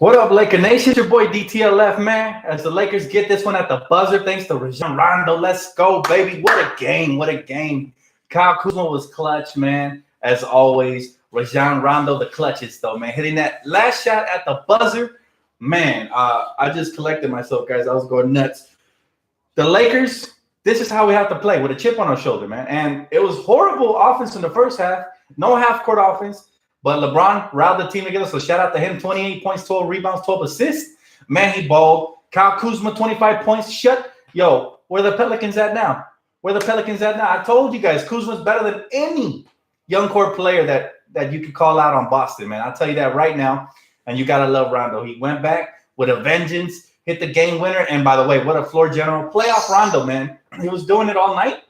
What up, Laker Nation? It's your boy DTLF, man. As the Lakers get this one at the buzzer, thanks to Rondo. Let's go, baby. What a game. What a game. Kyle Kuzma was clutch, man. As always, Rondo, the clutches, though, man. Hitting that last shot at the buzzer. Man, I just collected myself, guys. I was going nuts. The Lakers, this is how we have to play, with a chip on our shoulder, man. And it was horrible offense in the first half. No half-court offense. But LeBron riled the team together, so shout out to him. 28 points, 12 rebounds, 12 assists. Man, he balled. Kyle Kuzma, 25 points. Yo, where the Pelicans at now? Where the Pelicans at now? I told you guys, Kuzma's better than any young core player that you could call out on Boston, man. I'll tell you that right now. And you got to love Rondo. He went back with a vengeance, hit the game winner. And by the way, what a floor general. Playoff Rondo, man. He was doing it all night,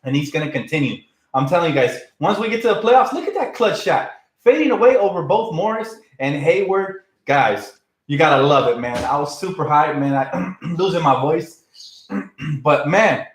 and he's going to continue. I'm telling you guys, once we get to the playoffs, look at that clutch shot. Fading away over both Morris and Hayward. Guys, you got to love it, man. I was super hyped, man. I'm losing my voice. But, man,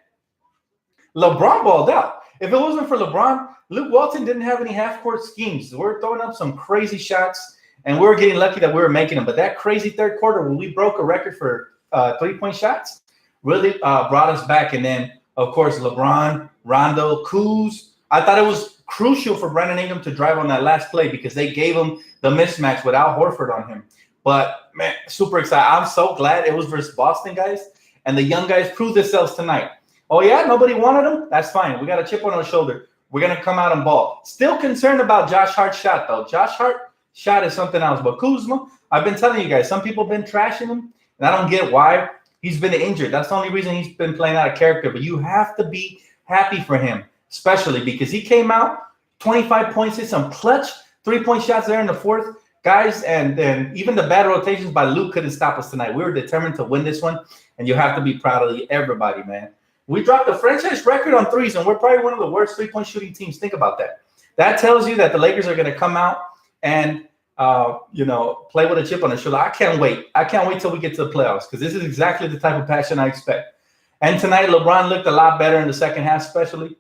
LeBron balled out. If it wasn't for LeBron, Luke Walton didn't have any half-court schemes. We're throwing up some crazy shots, and we were getting lucky that we were making them. But that crazy third quarter when we broke a record for three-point shots really brought us back. And then, of course, LeBron, Rondo, Kuz. I thought it was crucial for Brandon Ingram to drive on that last play because they gave him the mismatch without Horford on him. But, man, super excited. I'm so glad it was versus Boston, guys. And the young guys proved themselves tonight. Oh, yeah? Nobody wanted them? That's fine. We got a chip on our shoulder. We're going to come out and ball. Still concerned about Josh Hart's shot, though. Josh Hart shot is something else. But Kuzma, I've been telling you guys, some people have been trashing him, and I don't get why. He's been injured. That's the only reason he's been playing out of character. But you have to be happy for him, especially because he came out, 25 points, hit some clutch three-point shots there in the fourth. Guys, and then even the bad rotations by Luke couldn't stop us tonight. We were determined to win this one, and you have to be proud of everybody, man. We dropped the franchise record on threes, and we're probably one of the worst three-point shooting teams. Think about that. That tells you that the Lakers are going to come out and, play with a chip on their shoulder. I can't wait. I can't wait till we get to the playoffs because this is exactly the type of passion I expect. And tonight, LeBron looked a lot better in the second half, especially.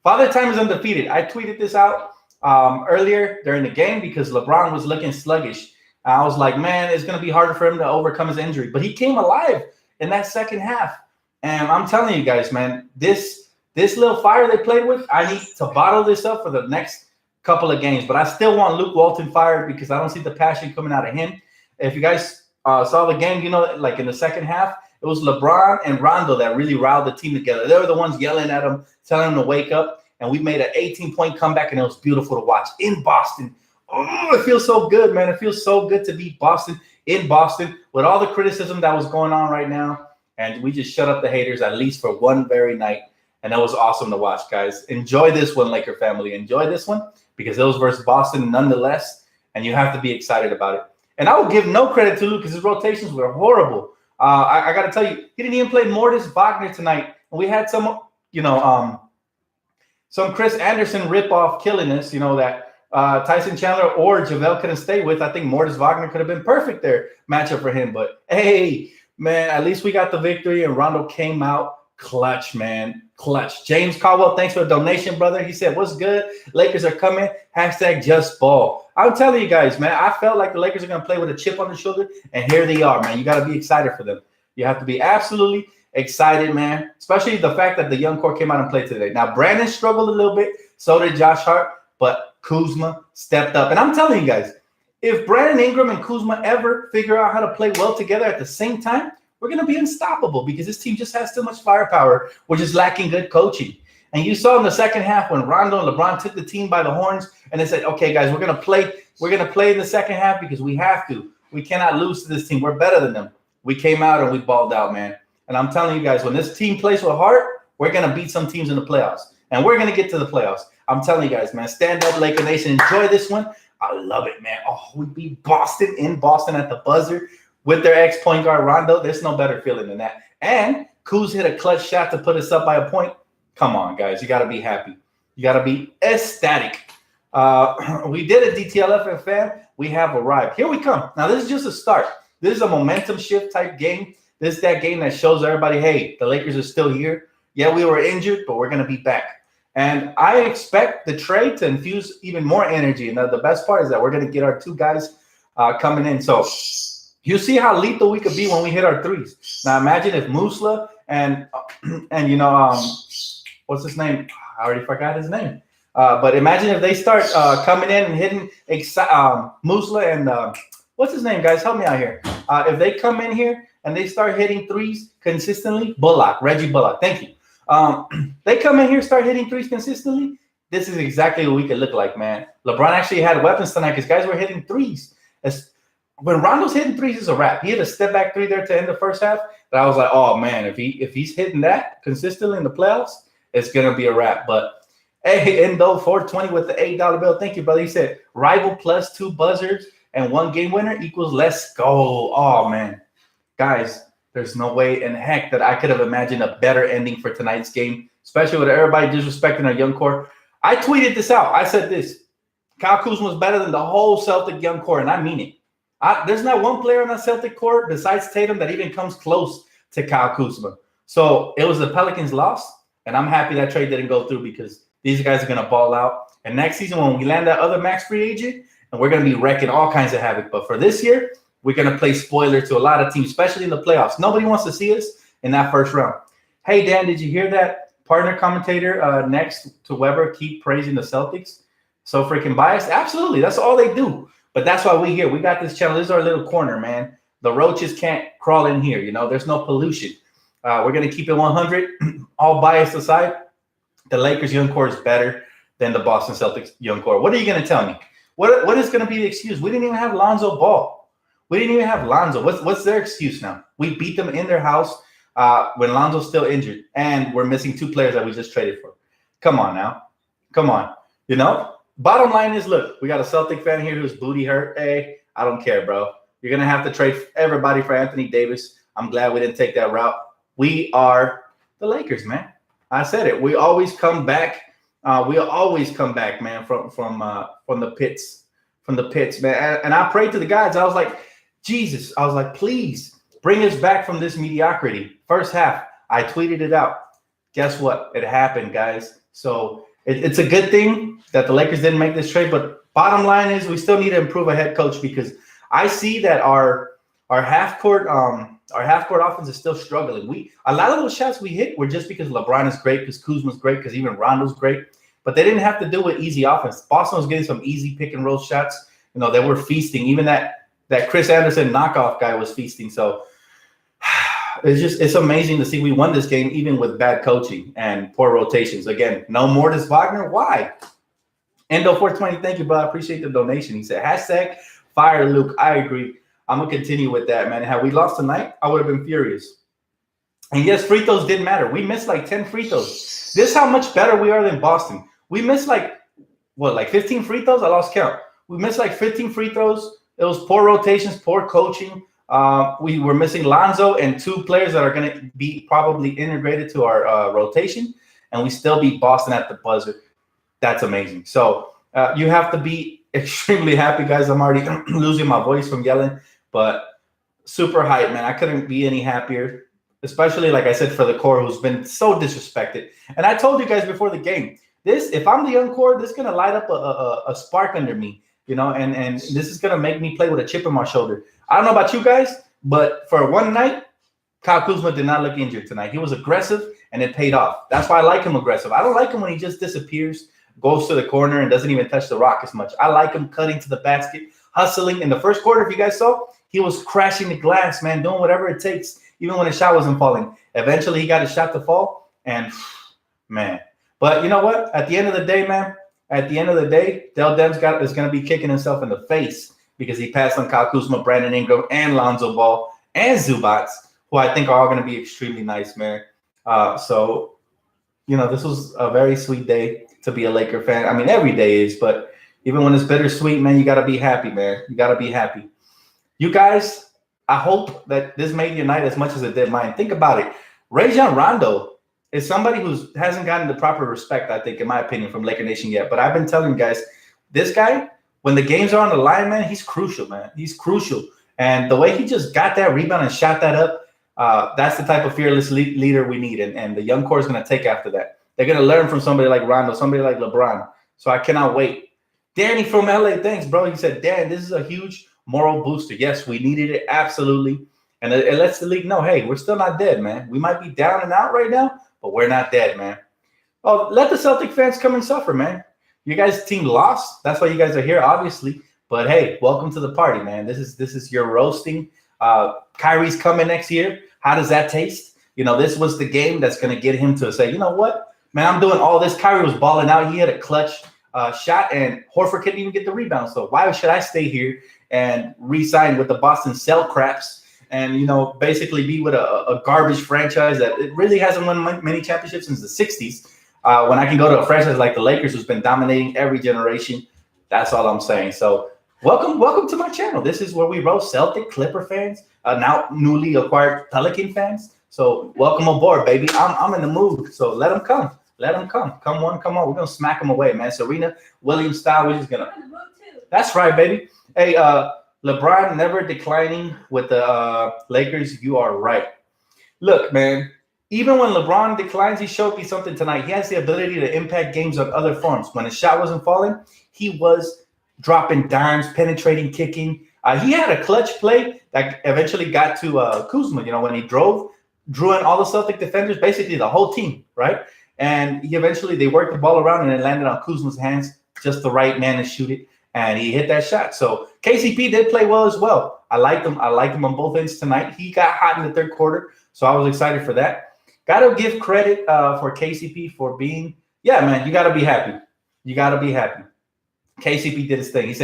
Father Time is undefeated. I tweeted this out earlier during the game because LeBron was looking sluggish. I was like, man, it's going to be harder for him to overcome his injury. But he came alive in that second half. And I'm telling you guys, man, this little fire they played with, I need to bottle this up for the next couple of games. But I still want Luke Walton fired because I don't see the passion coming out of him. If you guys saw the game, like in the second half, it was LeBron and Rondo that really riled the team together. They were the ones yelling at him, telling him to wake up. And we made an 18-point comeback, and it was beautiful to watch in Boston. Oh, it feels so good, man. It feels so good to beat Boston in Boston with all the criticism that was going on right now. And we just shut up the haters, at least for one very night. And that was awesome to watch, guys. Enjoy this one, Laker family. Enjoy this one because it was versus Boston nonetheless. And you have to be excited about it. And I will give no credit to Luke because his rotations were horrible. I got to tell you, he didn't even play Mortis Wagner tonight. And we had some Chris Anderson ripoff killing us, that Tyson Chandler or JaVale couldn't stay with. I think Mortis Wagner could have been perfect there matchup for him. But, hey, man, at least we got the victory, and Rondo came out clutch, man. Clutch. James Caldwell, thanks for the donation, brother. He said, what's good? Lakers are coming. #JustBall. I'm telling you guys, man, I felt like the Lakers are going to play with a chip on their shoulder, and here they are, man. You got to be excited for them. You have to be absolutely excited, man, especially the fact that the young core came out and played today. Now, Brandon struggled a little bit. So did Josh Hart, but Kuzma stepped up. And I'm telling you guys, if Brandon Ingram and Kuzma ever figure out how to play well together at the same time, we're going to be unstoppable because this team just has too much firepower. We're just lacking good coaching. And you saw in the second half when Rondo and LeBron took the team by the horns and they said, okay, guys, we're going to play. We're going to play in the second half because we have to. We cannot lose to this team. We're better than them. We came out and we balled out, man. And I'm telling you guys, when this team plays with heart, we're going to beat some teams in the playoffs. And we're going to get to the playoffs. I'm telling you guys, man, stand up, Laker Nation. Enjoy this one. I love it, man. Oh, we beat Boston in Boston at the buzzer with their ex-point guard, Rondo. There's no better feeling than that. And Kuz hit a clutch shot to put us up by a point. Come on, guys. You got to be happy. You got to be ecstatic. We did a DTLF fan. We have arrived. Here we come. Now, this is just a start. This is a momentum shift type game. This is that game that shows everybody, hey, the Lakers are still here. Yeah, we were injured, but we're going to be back. And I expect the trade to infuse even more energy. And the best part is that we're going to get our two guys coming in. So you see how lethal we could be when we hit our threes. Now imagine if Musla and what's his name? I already forgot his name. But imagine if they start coming in and hitting Musla and what's his name, guys? Help me out here. If they come in here and they start hitting threes consistently, Reggie Bullock, thank you. They come in here, start hitting threes consistently. This is exactly what we could look like, man. LeBron actually had weapons tonight because guys were hitting threes. When Rondo's hitting threes, is a wrap. He had a step back three there to end the first half. But I was like, oh man, if he's hitting that consistently in the playoffs, it's gonna be a wrap. But hey, Endo 420 with the $8 bill. Thank you, brother. He said rival plus 2 buzzers and 1 game winner equals let's go. Oh man, guys, there's no way in heck that I could have imagined a better ending for tonight's game, especially with everybody disrespecting our young core. I tweeted this out. I said this: Kyle Kuzma was better than the whole Celtic young core, and I mean it. There's not one player on that Celtic core besides Tatum that even comes close to Kyle Kuzma. So it was the Pelicans' loss, and I'm happy that trade didn't go through because these guys are going to ball out. And next season, when we land that other max free agent, and we're going to be wrecking all kinds of havoc. But for this year, we're going to play spoiler to a lot of teams, especially in the playoffs. Nobody wants to see us in that first round. Hey, Dan, did you hear that partner commentator next to Weber keep praising the Celtics? So freaking biased? Absolutely. That's all they do. But that's why we here. We got this channel. This is our little corner, man. The roaches can't crawl in here. You know, there's no pollution. We're going to keep it 100. All bias aside, the Lakers young core is better than the Boston Celtics young core. What are you going to tell me? What is going to be the excuse? We didn't even have Lonzo Ball. We didn't even have Lonzo. What's their excuse now? We beat them in their house when Lonzo's still injured, and we're missing 2 players that we just traded for. Come on now. Come on. You know? Bottom line is, look, we got a Celtic fan here whose booty hurt. Hey, I don't care, bro. You're going to have to trade everybody for Anthony Davis. I'm glad we didn't take that route. We are the Lakers, man. I said it. We always come back. We'll always come back, man, from the pits. From the pits, man. And I prayed to the guys. I was like, Jesus. I was like, please bring us back from this mediocrity. First half, I tweeted it out. Guess what? It happened, guys. So it's a good thing that the Lakers didn't make this trade, but bottom line is we still need to improve a head coach because I see that our half court offense is still struggling. A lot of those shots we hit were just because LeBron is great, because Kuzma's great, because even Rondo's great, but they didn't have to do with easy offense. Boston was getting some easy pick and roll shots. You know, they were feasting. Even that Chris Anderson knockoff guy was feasting. So it's amazing to see we won this game even with bad coaching and poor rotations. Again, no Mortis Wagner. Why? Endo 420, thank you, bro. I appreciate the donation. He said, hashtag fire Luke. I agree. I'm going to continue with that, man. Had we lost tonight, I would have been furious. And yes, free throws didn't matter. We missed like 10 free throws. This is how much better we are than Boston. We missed like 15 free throws? I lost count. We missed like 15 free throws. It was poor rotations, poor coaching. We were missing Lonzo and 2 players that are going to be probably integrated to our rotation, and we still beat Boston at the buzzer. That's amazing. So you have to be extremely happy, guys. I'm already losing my voice from yelling, but super hype, man. I couldn't be any happier, especially, like I said, for the core who's been so disrespected. And I told you guys before the game, if I'm the young core, this is going to light up a spark under me, you know, and this is going to make me play with a chip on my shoulder. I don't know about you guys, but for one night, Kyle Kuzma did not look injured tonight. He was aggressive, and it paid off. That's why I like him aggressive. I don't like him when he just disappears, goes to the corner, and doesn't even touch the rock as much. I like him cutting to the basket, hustling. In the first quarter, if you guys saw, he was crashing the glass, man, doing whatever it takes, even when his shot wasn't falling. Eventually, he got his shot to fall, and, man. But you know what? At the end of the day, man, Dell Dem's is going to be kicking himself in the face because he passed on Kyle Kuzma, Brandon Ingram, and Lonzo Ball, and Zubats, who I think are all going to be extremely nice, man. So, you know, this was a very sweet day to be a Laker fan. I mean, every day is, but even when it's bittersweet, man, you got to be happy, man. You got to be happy. You guys, I hope that this made your night as much as it did mine. Think about it. Rondo is somebody who hasn't gotten the proper respect, I think, in my opinion, from Laker Nation yet. But I've been telling you guys, this guy, when the games are on the line, man, he's crucial, man. He's crucial. And the way he just got that rebound and shot that up, that's the type of fearless leader we need. And the young core is going to take after that. They're going to learn from somebody like Rondo, somebody like LeBron. So I cannot wait. Danny from LA, thanks, bro. He said, Dan, this is a huge moral booster. Yes, we needed it absolutely, and it lets the league know, hey, we're still not dead, man. We might be down and out right now, but we're not dead, man. Oh, let the Celtic fans come and suffer, man. You guys' team lost. That's why you guys are here, obviously. But hey, welcome to the party, man. This is your roasting. Kyrie's coming next year. How does that taste? This was the game that's going to get him to say, you know what, man, I'm doing all this. Kyrie was balling out. He had a clutch shot, and Horford couldn't even get the rebound. So why should I stay here and re-sign with the Boston Celtics and, basically be with a garbage franchise that it really hasn't won many championships since the 60s? When I can go to a franchise like the Lakers, who's been dominating every generation. That's all I'm saying. So welcome to my channel. This is where we roast Celtic, Clipper fans, now newly acquired Pelican fans. So welcome aboard, baby. I'm in the mood. So let them come. Let them come. Come on. We're going to smack them away, man. Serena Williams style. We're just going to. That's right, baby. Hey, LeBron never declining with the Lakers. You are right. Look, man. Even when LeBron declines, he showed me something tonight. He has the ability to impact games on other forms. When his shot wasn't falling, he was dropping dimes, penetrating, kicking. He had a clutch play that eventually got to Kuzma, when he drew in all the Celtic defenders, basically the whole team, right? And they worked the ball around and it landed on Kuzma's hands, just the right man to shoot it. And he hit that shot. So KCP did play well as well. I liked him on both ends tonight. He got hot in the third quarter, so I was excited for that. Got to give credit for KCP for being, man, you got to be happy. You got to be happy. KCP did his thing. He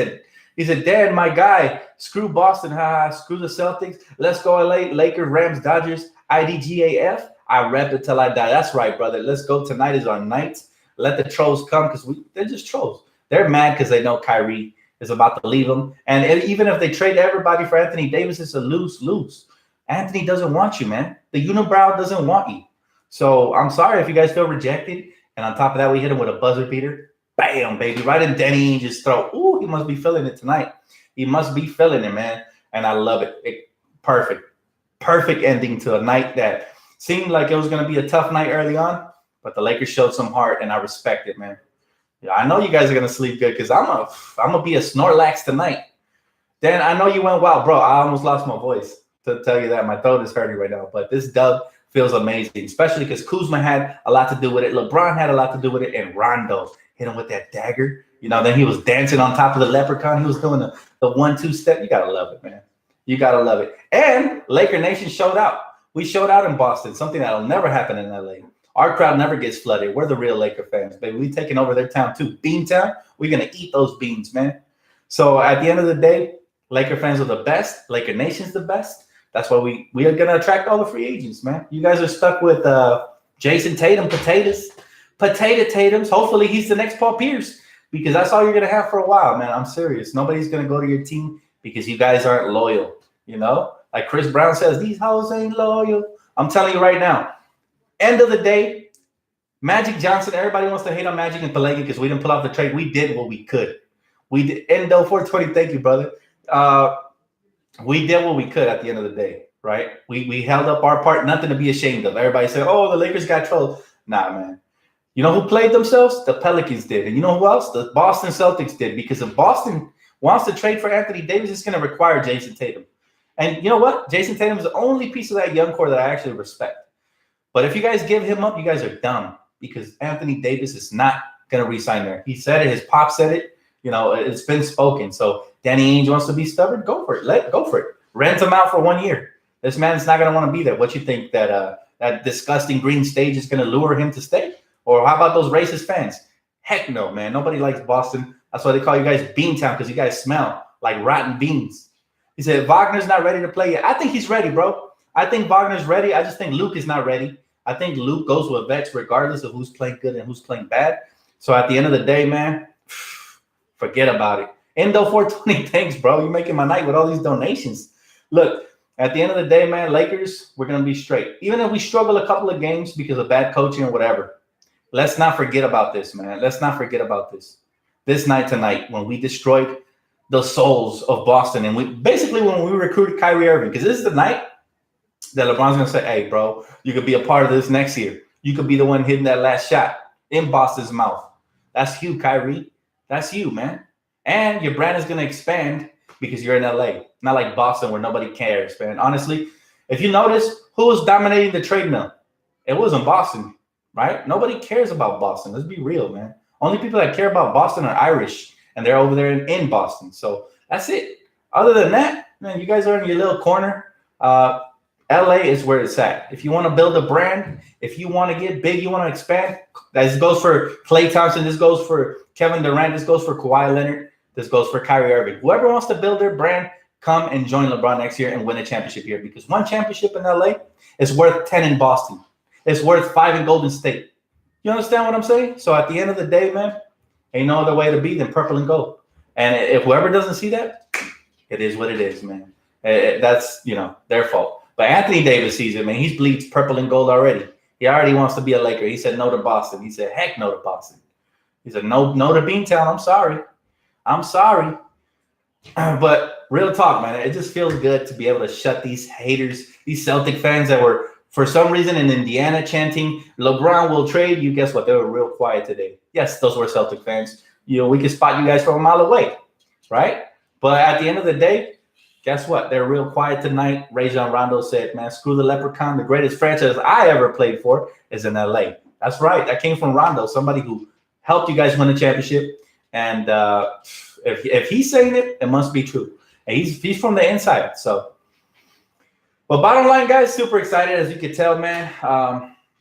said, Dan, my guy, screw Boston, screw the Celtics. Let's go LA, Lakers, Rams, Dodgers, IDGAF. I rep it till I die. That's right, brother. Let's go. Tonight is our night. Let the trolls come because they're just trolls. They're mad because they know Kyrie is about to leave them. And even if they trade everybody for Anthony Davis, it's a lose-lose. Anthony doesn't want you, man. The unibrow doesn't want you. So I'm sorry if you guys feel rejected. And on top of that, we hit him with a buzzer beater. Bam, baby, right in Danny Ainge's throat. Ooh, he must be feeling it tonight. He must be feeling it, man. And I love it. Perfect ending to a night that seemed like it was going to be a tough night early on. But the Lakers showed some heart, and I respect it, man. Yeah, I know you guys are going to sleep good because I'm gonna be a Snorlax tonight. Dan, I know you went wild. Bro, I almost lost my voice to tell you that. My throat is hurting right now. But this dub feels amazing, especially because Kuzma had a lot to do with it. LeBron had a lot to do with it, and Rondo hit him with that dagger. Then he was dancing on top of the leprechaun. He was doing the 1-2 step. You got to love it, man. You got to love it. And Laker Nation showed out. We showed out in Boston, something that will never happen in LA. Our crowd never gets flooded. We're the real Laker fans, baby. We taking over their town too. Beantown, we're going to eat those beans, man. So at the end of the day, Laker fans are the best. Laker Nation's the best. That's why we are going to attract all the free agents, man. You guys are stuck with Jason Tatum, Potato Tatums. Hopefully he's the next Paul Pierce because that's all you're going to have for a while, man. I'm serious. Nobody's going to go to your team because you guys aren't loyal, Like Chris Brown says, these hoes ain't loyal. I'm telling you right now, end of the day, Magic Johnson, everybody wants to hate on Magic and Pelegi because we didn't pull off the trade. We did what we could. We did. Endo 420, thank you, brother. We did what we could at the end of the day, right? We held up our part, nothing to be ashamed of. Everybody said, oh, the Lakers got trolled. Nah, man. You know who played themselves? The Pelicans did. And you know who else? The Boston Celtics did. Because if Boston wants to trade for Anthony Davis, it's going to require Jason Tatum. And you know what? Jason Tatum is the only piece of that young core that I actually respect. But if you guys give him up, you guys are dumb because Anthony Davis is not going to re-sign there. He said it. His pop said it. It's been spoken. So Danny Ainge wants to be stubborn. Go for it. Go for it. Rent him out for 1 year. This man's not going to want to be there. What you think that disgusting green stage is going to lure him to stay? Or how about those racist fans? Heck no, man. Nobody likes Boston. That's why they call you guys Beantown because you guys smell like rotten beans. He said Wagner's not ready to play yet. I think he's ready, bro. I think Wagner's ready. I just think Luke is not ready. I think Luke goes with vets regardless of who's playing good and who's playing bad. So at the end of the day, man, forget about it. Endo 420, thanks, bro. You're making my night with all these donations. Look, at the end of the day, man, Lakers, we're going to be straight. Even if we struggle a couple of games because of bad coaching or whatever, let's not forget about this, man. Let's not forget about this. This night tonight when we destroyed the souls of Boston and when we recruited Kyrie Irving, because this is the night that LeBron's going to say, hey, bro, you could be a part of this next year. You could be the one hitting that last shot in Boston's mouth. That's you, Kyrie. That's you, man. And your brand is going to expand because you're in LA. Not like Boston where nobody cares, man. Honestly, if you notice, who was dominating the trade mill? It wasn't Boston, right? Nobody cares about Boston. Let's be real, man. Only people that care about Boston are Irish, and they're over there in Boston. So that's it. Other than that, man, you guys are in your little corner. LA is where it's at. If you want to build a brand, if you want to get big, you want to expand, this goes for Klay Thompson, this goes for Kevin Durant, this goes for Kawhi Leonard, this goes for Kyrie Irving. Whoever wants to build their brand, come and join LeBron next year and win a championship here, because one championship in LA is worth 10 in Boston. It's worth 5 in Golden State. You understand what I'm saying? So at the end of the day, man, ain't no other way to be than purple and gold. And if whoever doesn't see that, it is what it is, man. That's, their fault. But Anthony Davis sees it, man. He bleeds purple and gold already. He already wants to be a Laker. He said no to Boston. He said, heck no to Boston. He said no to Beantown. I'm sorry. But real talk, man, it just feels good to be able to shut these haters, these Celtic fans that were, for some reason, in Indiana chanting, LeBron will trade you. Guess what? They were real quiet today. Yes, those were Celtic fans. We could spot you guys from a mile away, right? But at the end of the day, guess what? They're real quiet tonight. Rondo said, man, screw the Leprechaun. The greatest franchise I ever played for is in LA. That's right. That came from Rondo, somebody who helped you guys win a championship. And if he's saying it, it must be true. And he's from the inside. So, but bottom line, guys, super excited. As you can tell, man,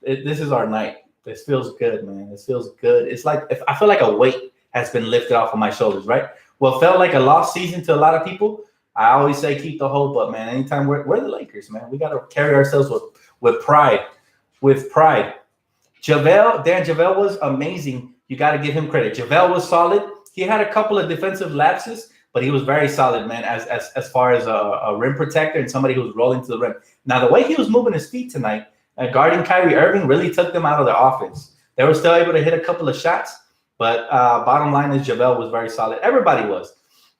this is our night. This feels good, man. This feels good. It's like, I feel like a weight has been lifted off of my shoulders, right? Well, it felt like a lost season to a lot of people. I always say keep the hope up, man. Anytime we're the Lakers, man. We got to carry ourselves with pride. Dan JaVale was amazing. You got to give him credit. JaVale was solid. He had a couple of defensive lapses, but he was very solid, man, as far as a rim protector and somebody who was rolling to the rim. Now, the way he was moving his feet tonight, guarding Kyrie Irving, really took them out of their offense. They were still able to hit a couple of shots, but bottom line is JaVale was very solid. Everybody was.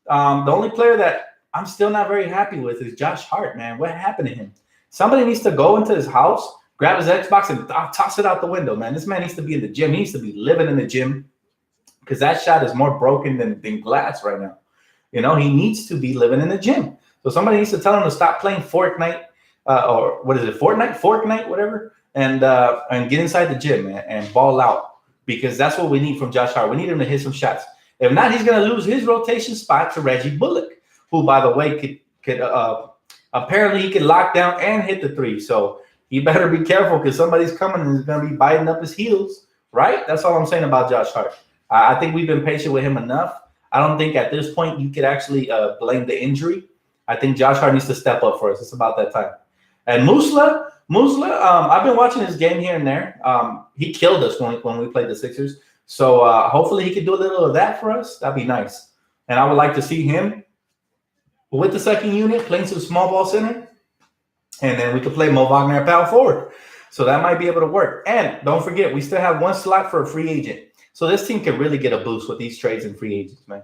The only player that I'm still not very happy with is Josh Hart, man. What happened to him? Somebody needs to go into his house, grab his Xbox, and toss it out the window, man. This man needs to be in the gym. He needs to be living in the gym because that shot is more broken than glass right now. He needs to be living in the gym. So somebody needs to tell him to stop playing Fortnite, or what is it, Fortnite, whatever, and get inside the gym, man, and ball out, because that's what we need from Josh Hart. We need him to hit some shots. If not, he's going to lose his rotation spot to Reggie Bullock, who, by the way, could apparently he could lock down and hit the three. So he better be careful because somebody's coming and is going to be biting up his heels, right? That's all I'm saying about Josh Hart. I think we've been patient with him enough. I don't think at this point you could actually blame the injury. I think Josh Hart needs to step up for us. It's about that time. And Musla, I've been watching his game here and there. He killed us when we played the Sixers. So hopefully he could do a little of that for us. That'd be nice. And I would like to see him with the second unit playing some small ball center. And then we could play Mo Wagner at power forward. So that might be able to work. And don't forget, we still have one slot for a free agent. So this team can really get a boost with these trades and free agents, man.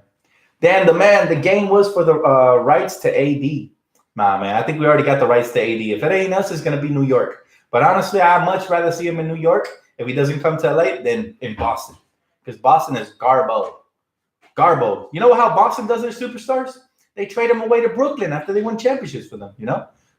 Dan, the game was for the rights to AD. Nah, man, I think we already got the rights to AD. If it ain't us, it's going to be New York. But honestly, I'd much rather see him in New York if he doesn't come to LA than in Boston. Because Boston is garbo. You know how Boston does their superstars? They trade them away to Brooklyn after they win championships for them,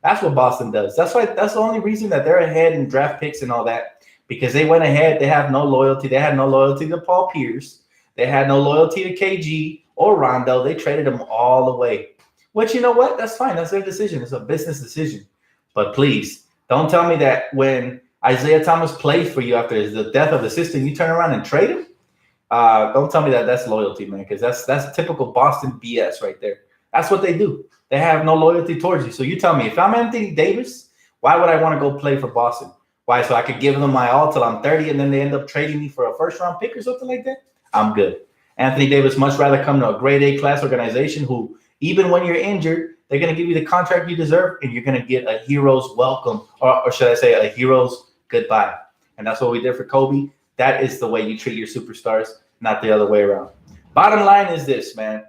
That's what Boston does. That's the only reason that they're ahead in draft picks and all that, because they went ahead. They have no loyalty. They had no loyalty to Paul Pierce. They had no loyalty to KG or Rondo. They traded them all away. Which, you know what? That's fine. That's their decision. It's a business decision. But please, don't tell me that when Isaiah Thomas played for you after the death of his sister, you turn around and trade him. Don't tell me that that's loyalty, man, because that's typical Boston BS right there. That's what they do. They have no loyalty towards you. So you tell me, if I'm Anthony Davis, why would I want to go play for Boston? Why? So I could give them my all till I'm 30 and then they end up trading me for a first-round pick or something like that? I'm good. Anthony Davis much rather come to a grade A class organization who, even when you're injured, they're going to give you the contract you deserve and you're going to get a hero's welcome, or should I say a hero's goodbye. And that's what we did for Kobe. That is the way you treat your superstars, not the other way around. Bottom line is this, man.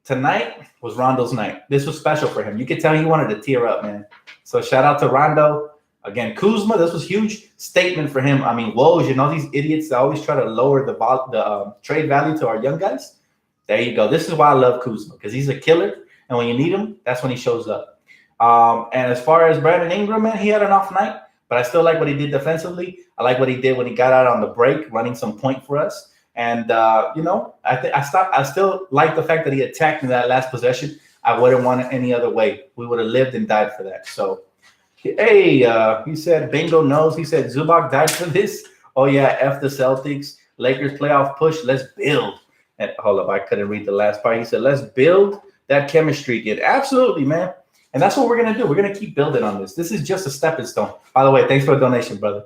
Tonight was Rondo's night. This was special for him. You could tell he wanted to tear up, man. So shout out to Rondo. Again, Kuzma, this was huge statement for him. I mean, Woj and all these idiots that always try to lower the trade value to our young guys. There you go. This is why I love Kuzma, because he's a killer, and when you need him, that's when he shows up. And as far as Brandon Ingram, man, he had an off night, but I still like what he did defensively. I like what he did when he got out on the break, running some point for us. And I still like the fact that he attacked in that last possession. I wouldn't want it any other way. We would have lived and died for that. So, hey, he said Bingo knows. He said Zubac died for this. Oh yeah, F the Celtics. Lakers playoff push. Let's build. And hold up, I couldn't read the last part. He said, let's build that chemistry again. Absolutely, man. And that's what we're going to do. We're going to keep building on this. This is just a stepping stone. By the way, thanks for the donation, brother.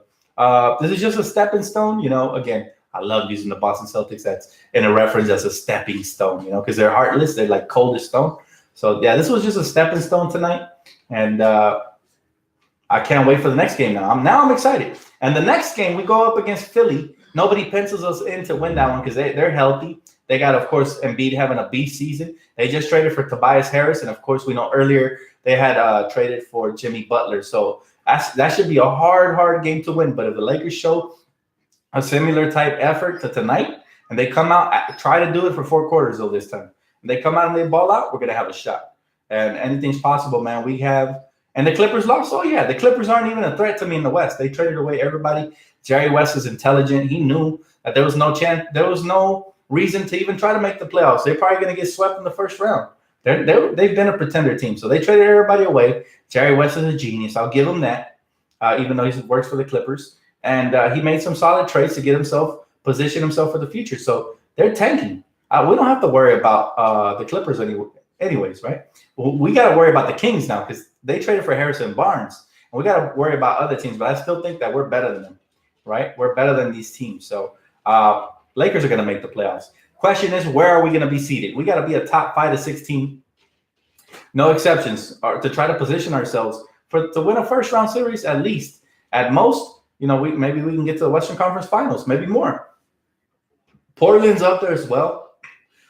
This is just a stepping stone. You know, again, I love using the Boston Celtics. That's in a reference as a stepping stone, you know, because they're heartless. They're like cold as stone. So, yeah, this was just a stepping stone tonight. And I can't wait for the next game now. I'm excited. And the next game, we go up against Philly. Nobody pencils us in to win that one because they're healthy. They got, of course, Embiid having a beast season. They just traded for Tobias Harris. And, of course, we know earlier they had traded for Jimmy Butler. So that should be a hard game to win. But if the Lakers show a similar type effort to tonight and they come out, try to do it for 4 quarters though this time. And they come out and they ball out, we're going to have a shot. And anything's possible, man. We have – and the Clippers lost. Oh, yeah, the Clippers aren't even a threat to me in the West. They traded away everybody. Jerry West is intelligent. He knew that there was no chance – there was no reason to even try to make the playoffs. They're probably going to get swept in the first round. They've been a pretender team. So they traded everybody away. Jerry West is a genius. I'll give him that, even though he works for the Clippers. And he made some solid trades to position himself for the future. So they're tanking. We don't have to worry about the Clippers anyways, right? We got to worry about the Kings now because they traded for Harrison Barnes. And we got to worry about other teams. But I still think that we're better than them, right? We're better than these teams. So Lakers are going to make the playoffs. Question is, where are we going to be seated? We got to be a top 5 to 6 team. No exceptions, to try to position ourselves to win a first-round series at least. At most, you know, maybe we can get to the Western Conference Finals, maybe more. Portland's up there as well.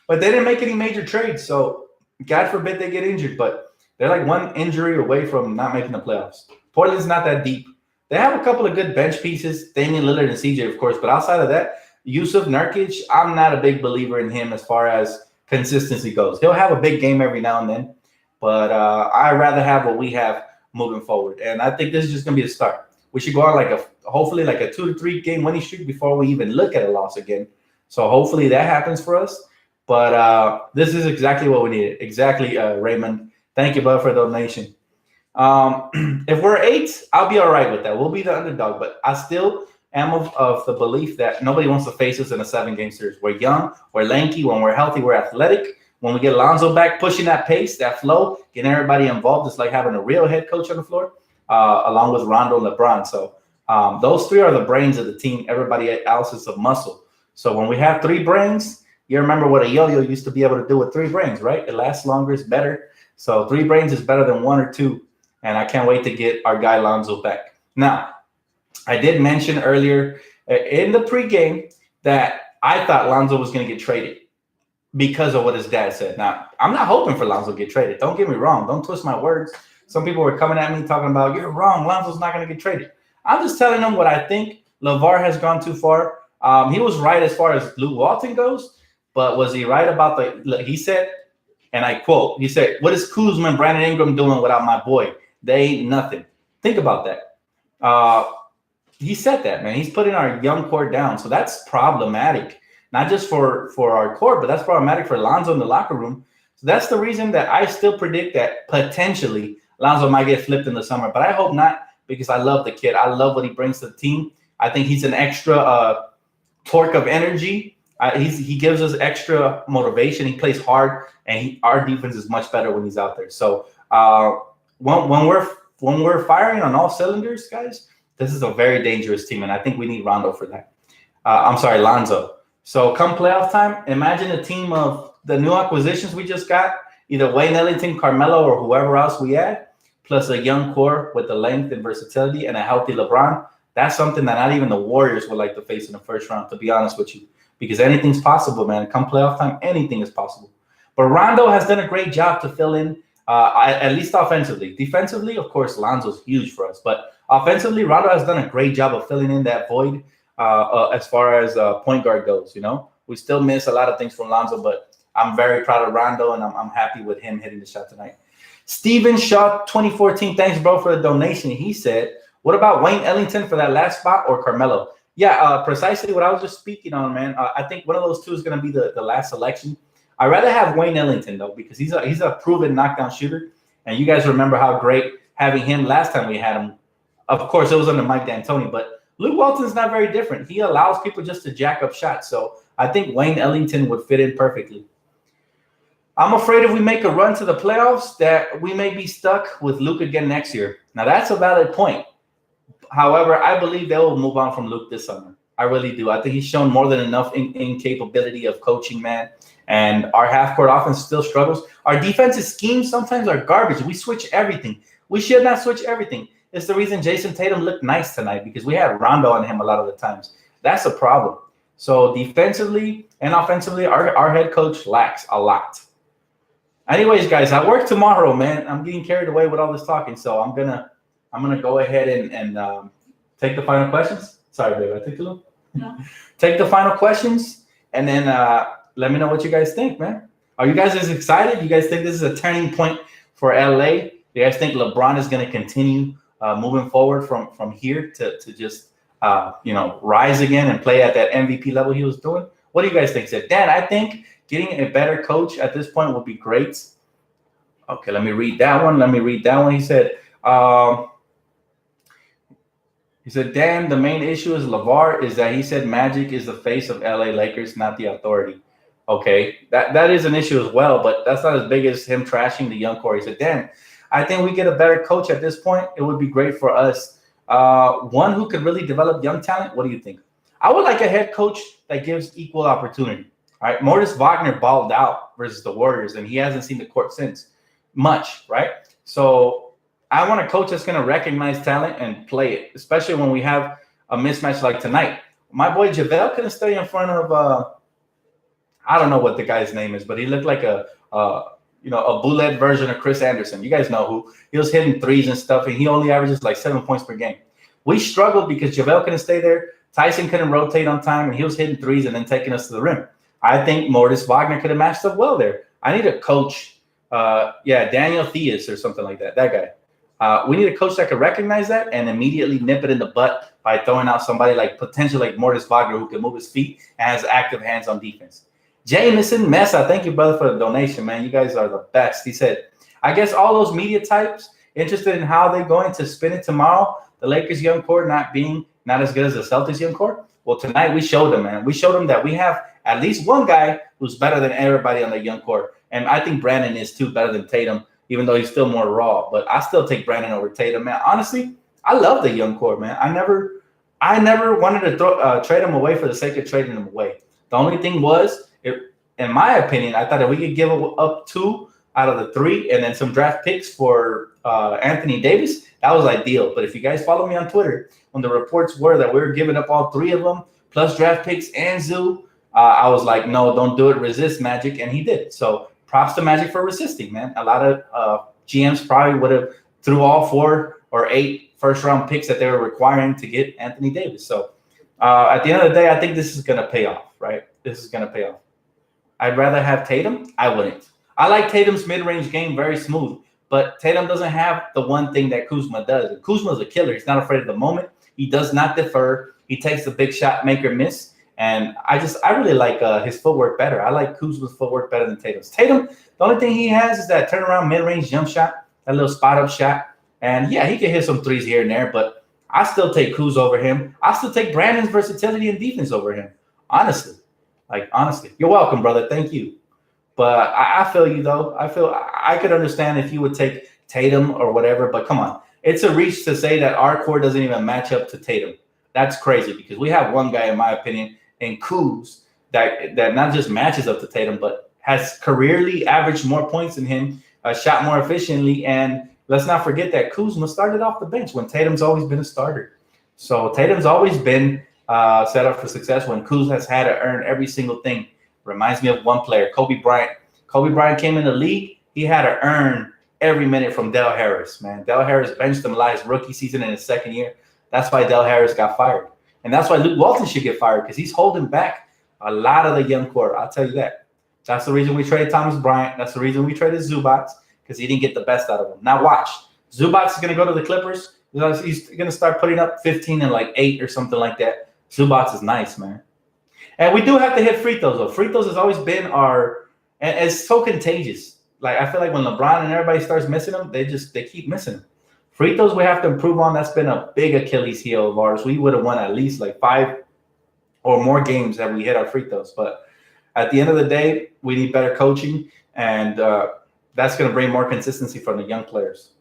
But they didn't make any major trades, so God forbid they get injured. But they're like one injury away from not making the playoffs. Portland's not that deep. They have a couple of good bench pieces, Damian Lillard and CJ, of course. But outside of that, Yusuf Nurkic, I'm not a big believer in him as far as consistency goes. He'll have a big game every now and then. But I'd rather have what we have moving forward. And I think this is just going to be the start. We should go on hopefully a 2 to 3 game winning streak before we even look at a loss again. So hopefully that happens for us. But this is exactly what we needed. Exactly, Raymond. Thank you, bud, for the donation. If we're 8, I'll be all right with that. We'll be the underdog. But I still am of the belief that nobody wants to face us in a 7-game series. We're young. We're lanky. When we're healthy, we're athletic. When we get Lonzo back, pushing that pace, that flow, getting everybody involved, it's like having a real head coach on the floor, along with Rondo and LeBron. So those 3 are the brains of the team. Everybody else is a muscle. So when we have 3 brains, you remember what a yo-yo used to be able to do with 3 brains, right? It lasts longer, it's better. So 3 brains is better than 1 or 2. And I can't wait to get our guy Lonzo back. Now, I did mention earlier in the pregame that I thought Lonzo was going to get traded because of what his dad said. Now, I'm not hoping for Lonzo to get traded. Don't get me wrong. Don't twist my words. Some people were coming at me talking about, you're wrong. Lonzo's not going to get traded. I'm just telling them what I think. LeVar has gone too far. He was right as far as Luke Walton goes, but was he right about he said, and I quote, he said, what is Kuzma and Brandon Ingram doing without my boy? They ain't nothing. Think about that. He said that, man. He's putting our young core down. So that's problematic. Not just for our core, but that's problematic for Lonzo in the locker room. So that's the reason that I still predict that potentially Lonzo might get flipped in the summer. But I hope not, because I love the kid. I love what he brings to the team. I think he's an extra torque of energy. He gives us extra motivation. He plays hard, and our defense is much better when he's out there. So when we're firing on all cylinders, guys, this is a very dangerous team, and I think we need Rondo for that. Lonzo. So come playoff time, imagine a team of the new acquisitions we just got, either Wayne Ellington, Carmelo, or whoever else we add, plus a young core with the length and versatility and a healthy LeBron. That's something that not even the Warriors would like to face in the first round, to be honest with you, because anything's possible, man. Come playoff time, anything is possible. But Rondo has done a great job to fill in, at least offensively. Defensively, of course, Lonzo's huge for us. But offensively, Rondo has done a great job of filling in that void as far as point guard goes. You know, we still miss a lot of things from Lonzo, but I'm very proud of Rondo, and I'm happy with him hitting the shot tonight. Steven Shaw 2014, thanks, bro, for the donation. He said, what about Wayne Ellington for that last spot or Carmelo? Yeah, precisely what I was just speaking on, man. I think one of those two is going to be the last selection. I'd rather have Wayne Ellington, though, because he's a proven knockdown shooter. And you guys remember how great having him last time we had him. Of course, it was under Mike D'Antoni, but Luke Walton's not very different. He allows people just to jack up shots. So I think Wayne Ellington would fit in perfectly. I'm afraid if we make a run to the playoffs that we may be stuck with Luke again next year. Now, that's a valid point. However, I believe they will move on from Luke this summer. I really do. I think he's shown more than enough in capability of coaching, man. And our half-court offense still struggles. Our defensive schemes sometimes are garbage. We switch everything. We should not switch everything. It's the reason Jason Tatum looked nice tonight, because we had Rondo on him a lot of the times. That's a problem. So defensively and offensively, our head coach lacks a lot. Anyways, guys, I work tomorrow, man. I'm getting carried away with all this talking, so I'm gonna go ahead and take the final questions. Sorry, babe, I took too long. No. Take the final questions, and then let me know what you guys think, man. Are you guys as excited? You guys think this is a turning point for LA? You guys think LeBron is going to continue moving forward from here to just rise again and play at that MVP level he was doing? What do you guys think? Said Dan, I think getting a better coach at this point would be great. Okay, let me read that one. He said, Dan, the main issue is LeVar is that he said Magic is the face of LA Lakers, not the authority. Okay, that is an issue as well, but that's not as big as him trashing the young core. He said, Dan, I think we get a better coach at this point. It would be great for us. One who could really develop young talent. What do you think? I would like a head coach that gives equal opportunity. All right, Mortis Wagner balled out versus the Warriors, and he hasn't seen the court since much, right? So I want a coach that's going to recognize talent and play it, especially when we have a mismatch like tonight. My boy JaVale couldn't stay in front of I don't know what the guy's name is, but he looked like a bullet version of Chris Anderson. You guys know who. He was hitting threes and stuff, and he only averages like 7 points per game. We struggled because JaVale couldn't stay there. Tyson couldn't rotate on time, and he was hitting threes and then taking us to the rim. I think Mortis Wagner could have matched up well there. I need a coach. Daniel Theus or something like that. That guy. We need a coach that could recognize that and immediately nip it in the butt by throwing out somebody like potentially like Mortis Wagner who can move his feet and has active hands on defense. Jameson Mesa, thank you, brother, for the donation, man. You guys are the best. He said, I guess all those media types interested in how they're going to spin it tomorrow, the Lakers young core not as good as the Celtics young core. Well, tonight we showed them, man. We showed them that we have at least one guy who's better than everybody on the young core. And I think Brandon is too, better than Tatum, even though he's still more raw. But I still take Brandon over Tatum, man. Honestly, I love the young core, man. I never wanted to trade him away for the sake of trading him away. The only thing was, in my opinion, I thought that we could give up 2 out of the 3 and then some draft picks for Anthony Davis. That was ideal. But if you guys follow me on Twitter, when the reports were that we were giving up all 3 of them, plus draft picks and Zoo, I was like, no, don't do it. Resist Magic. And he did. So props to Magic for resisting, man. A lot of GMs probably would have threw all 4 or 8 first-round picks that they were requiring to get Anthony Davis. So at the end of the day, I think this is going to pay off, right? This is going to pay off. I'd rather have Tatum. I wouldn't. I like Tatum's mid-range game, very smooth. But Tatum doesn't have the one thing that Kuzma does. And Kuzma's a killer. He's not afraid of the moment. He does not defer. He takes the big shot, make or miss. And I really like his footwork better. I like Kuzma's footwork better than Tatum's. Tatum, the only thing he has is that turnaround mid-range jump shot, that little spot-up shot. And, yeah, he can hit some threes here and there, but I still take Kuz over him. I still take Brandon's versatility and defense over him, honestly. Honestly. You're welcome, brother. Thank you. But I feel you, though. I could understand if you would take Tatum or whatever, but come on. It's a reach to say that our core doesn't even match up to Tatum. That's crazy because we have one guy, in my opinion, in Kuz that not just matches up to Tatum, but has careerly averaged more points than him, shot more efficiently. And let's not forget that Kuzma started off the bench when Tatum's always been a starter. So Tatum's always been set up for success when Kuz has had to earn every single thing. Reminds me of one player, Kobe Bryant. Kobe Bryant came in the league. He had to earn every minute from Del Harris, man. Del Harris benched him last rookie season in his second year. That's why Del Harris got fired. And that's why Luke Walton should get fired because he's holding back a lot of the young core. I'll tell you that. That's the reason we traded Thomas Bryant. That's the reason we traded Zubac, because he didn't get the best out of him. Now watch. Zubac is going to go to the Clippers. He's going to start putting up 15 and like 8 or something like that. Zubac is nice, man. And we do have to hit free throws, though. Free throws has always been our – and it's so contagious. Like, I feel like when LeBron and everybody starts missing them, they keep missing them. Free throws we have to improve on. That's been a big Achilles heel of ours. We would have won at least like 5 or more games that we hit our free throws. But at the end of the day, we need better coaching, and that's going to bring more consistency from the young players.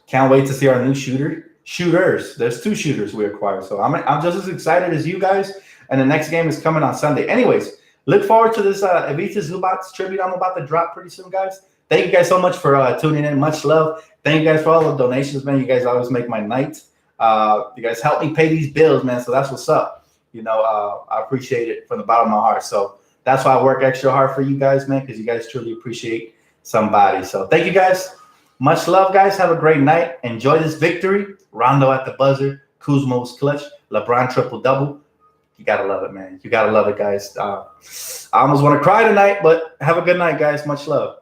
Can't wait to see our new shooters. There's 2 shooters we acquired. So I'm just as excited as you guys, and the next game is coming on Sunday. Anyways, look forward to this Ivica Zubac tribute I'm about to drop pretty soon, guys. Thank you guys so much for tuning in. Much love. Thank you guys for all the donations, man. You guys always make my night. You guys help me pay these bills, man, so that's what's up. I appreciate it from the bottom of my heart. So that's why I work extra hard for you guys, man, because you guys truly appreciate somebody. So thank you, guys. Much love, guys. Have a great night. Enjoy this victory. Rondo at the buzzer. Kuzma was clutch. LeBron triple-double. You got to love it, man. You got to love it, guys. I almost want to cry tonight, but have a good night, guys. Much love.